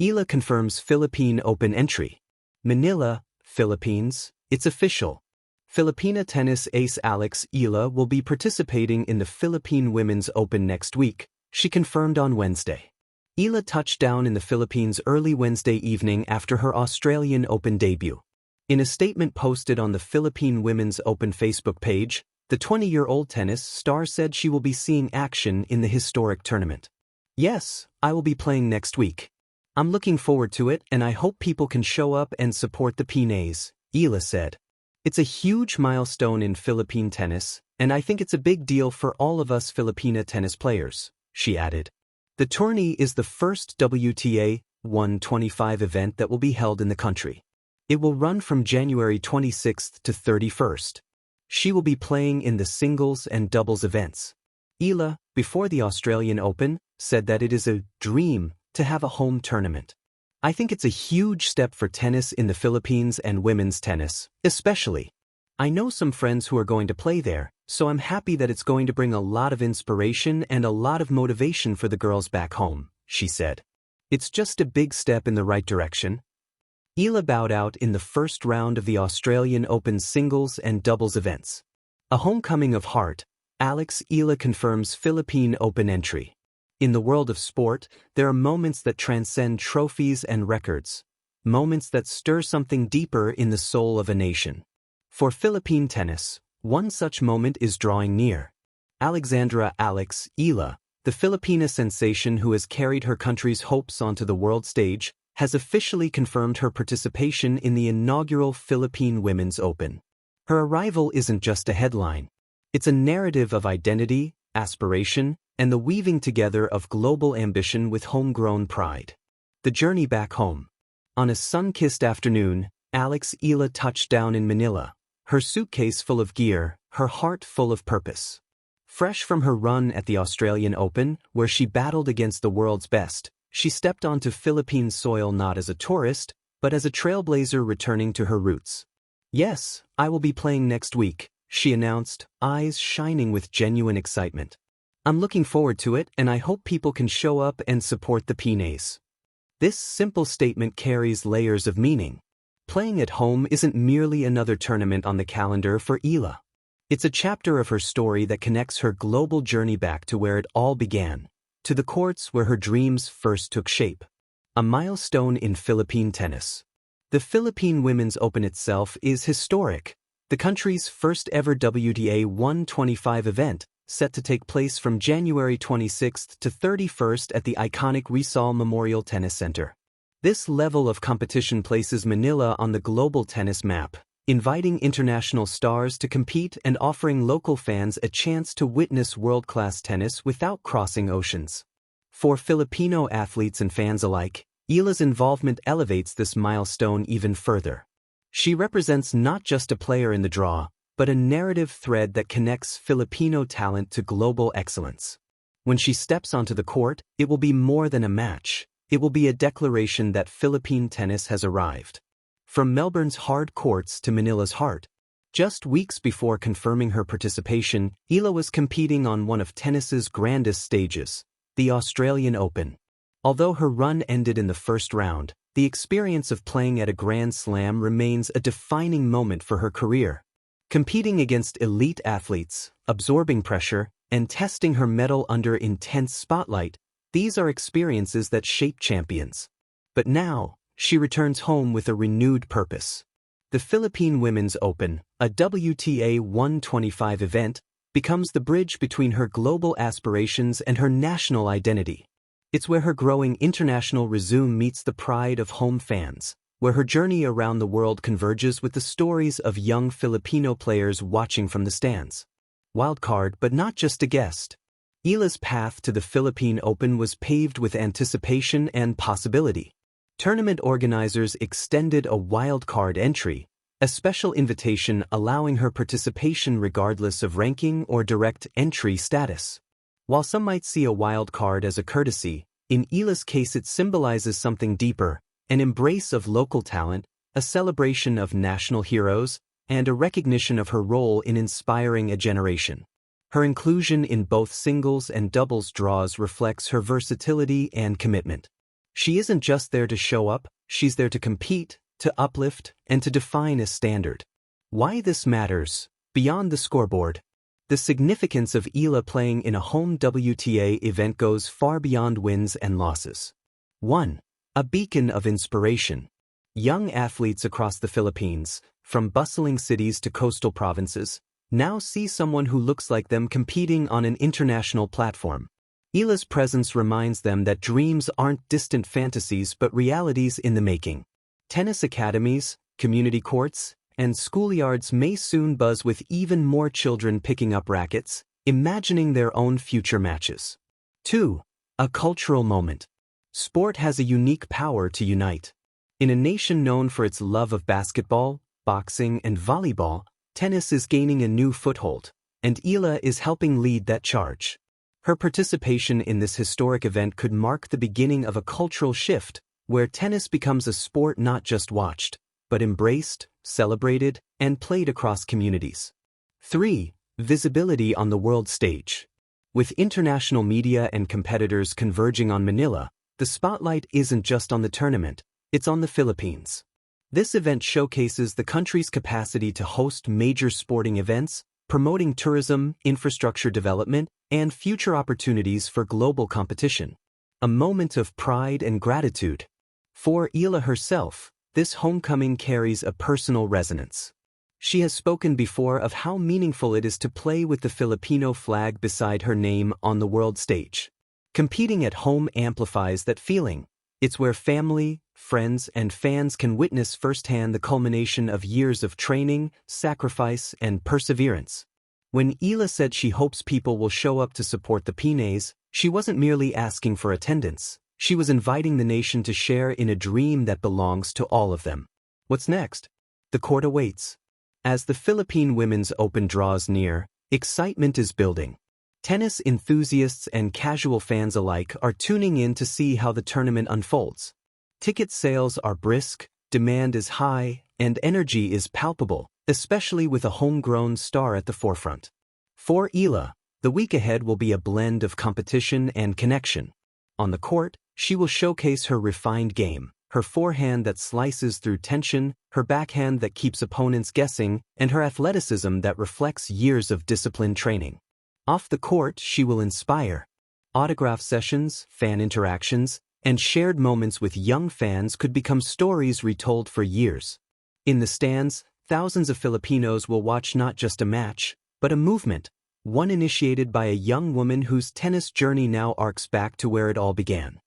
Eala confirms Philippine Open entry. Manila, Philippines, it's official. Filipina tennis ace Alex Eala will be participating in the Philippine Women's Open next week, she confirmed on Wednesday. Eala touched down in the Philippines early Wednesday evening after her Australian Open debut. In a statement posted on the Philippine Women's Open Facebook page, the 20-year-old tennis star said she will be seeing action in the historic tournament. "Yes, I will be playing next week. I'm looking forward to it and I hope people can show up and support the Pinays," Eala said. "It's a huge milestone in Philippine tennis, and I think it's a big deal for all of us Filipina tennis players," she added. The tourney is the first WTA 125 event that will be held in the country. It will run from January 26th to 31st. She will be playing in the singles and doubles events. Eala, before the Australian Open, said that it is a dream to have a home tournament. "I think it's a huge step for tennis in the Philippines and women's tennis, especially. I know some friends who are going to play there, so I'm happy that it's going to bring a lot of inspiration and a lot of motivation for the girls back home," she said. "It's just a big step in the right direction." Eala bowed out in the first round of the Australian Open singles and doubles events. A homecoming of heart, Alex Eala confirms Philippine Open entry. In the world of sport, there are moments that transcend trophies and records, moments that stir something deeper in the soul of a nation. For Philippine tennis, one such moment is drawing near. Alexandra Alex Eala, the Filipina sensation who has carried her country's hopes onto the world stage, has officially confirmed her participation in the inaugural Philippine Women's Open. Her arrival isn't just a headline. It's a narrative of identity, aspiration, and the weaving together of global ambition with homegrown pride. The journey back home. On a sun-kissed afternoon, Alex Eala touched down in Manila, her suitcase full of gear, her heart full of purpose. Fresh from her run at the Australian Open, where she battled against the world's best, she stepped onto Philippine soil not as a tourist, but as a trailblazer returning to her roots. "Yes, I will be playing next week," she announced, eyes shining with genuine excitement. "I'm looking forward to it and I hope people can show up and support the Pinays." This simple statement carries layers of meaning. Playing at home isn't merely another tournament on the calendar for Eala. It's a chapter of her story that connects her global journey back to where it all began, to the courts where her dreams first took shape. A milestone in Philippine tennis. The Philippine Women's Open itself is historic, the country's first ever WTA 125 event, set to take place from January 26th to 31st at the iconic Rizal Memorial Tennis Center. This level of competition places Manila on the global tennis map, inviting international stars to compete and offering local fans a chance to witness world-class tennis without crossing oceans. For Filipino athletes and fans alike, Eala's involvement elevates this milestone even further. She represents not just a player in the draw, but a narrative thread that connects Filipino talent to global excellence. When she steps onto the court, it will be more than a match. It will be a declaration that Philippine tennis has arrived. From Melbourne's hard courts to Manila's heart. Just weeks before confirming her participation, Eala was competing on one of tennis's grandest stages, the Australian Open. Although her run ended in the first round, the experience of playing at a Grand Slam remains a defining moment for her career. Competing against elite athletes, absorbing pressure, and testing her mettle under intense spotlight, these are experiences that shape champions. But now, she returns home with a renewed purpose. The Philippine Women's Open, a WTA 125 event, becomes the bridge between her global aspirations and her national identity. It's where her growing international resume meets the pride of home fans, where her journey around the world converges with the stories of young Filipino players watching from the stands. Wildcard, but not just a guest. Eala's path to the Philippine Open was paved with anticipation and possibility. Tournament organizers extended a wildcard entry, a special invitation allowing her participation regardless of ranking or direct entry status. While some might see a wildcard as a courtesy, in Eala's case it symbolizes something deeper, an embrace of local talent, a celebration of national heroes, and a recognition of her role in inspiring a generation. Her inclusion in both singles and doubles draws reflects her versatility and commitment. She isn't just there to show up, she's there to compete, to uplift, and to define a standard. Why this matters? Beyond the scoreboard. The significance of Eala playing in a home WTA event goes far beyond wins and losses. 1. A beacon of inspiration. Young athletes across the Philippines, from bustling cities to coastal provinces, now see someone who looks like them competing on an international platform. Eala's presence reminds them that dreams aren't distant fantasies but realities in the making. Tennis academies, community courts, and schoolyards may soon buzz with even more children picking up rackets, imagining their own future matches. 2. A cultural moment. Sport has a unique power to unite. In a nation known for its love of basketball, boxing, and volleyball, tennis is gaining a new foothold, and Eala is helping lead that charge. Her participation in this historic event could mark the beginning of a cultural shift, where tennis becomes a sport not just watched, but embraced, celebrated, and played across communities. 3. Visibility on the world stage. With international media and competitors converging on Manila, the spotlight isn't just on the tournament, it's on the Philippines. This event showcases the country's capacity to host major sporting events, promoting tourism, infrastructure development, and future opportunities for global competition. A moment of pride and gratitude. For Eala herself, this homecoming carries a personal resonance. She has spoken before of how meaningful it is to play with the Filipino flag beside her name on the world stage. Competing at home amplifies that feeling. It's where family, friends, and fans can witness firsthand the culmination of years of training, sacrifice, and perseverance. When Eala said she hopes people will show up to support the Pinays, she wasn't merely asking for attendance. She was inviting the nation to share in a dream that belongs to all of them. What's next? The court awaits. As the Philippine Women's Open draws near, excitement is building. Tennis enthusiasts and casual fans alike are tuning in to see how the tournament unfolds. Ticket sales are brisk, demand is high, and energy is palpable, especially with a homegrown star at the forefront. For Eala, the week ahead will be a blend of competition and connection. On the court, she will showcase her refined game, her forehand that slices through tension, her backhand that keeps opponents guessing, and her athleticism that reflects years of disciplined training. Off the court, she will inspire. Autograph sessions, fan interactions, and shared moments with young fans could become stories retold for years. In the stands, thousands of Filipinos will watch not just a match, but a movement, one initiated by a young woman whose tennis journey now arcs back to where it all began.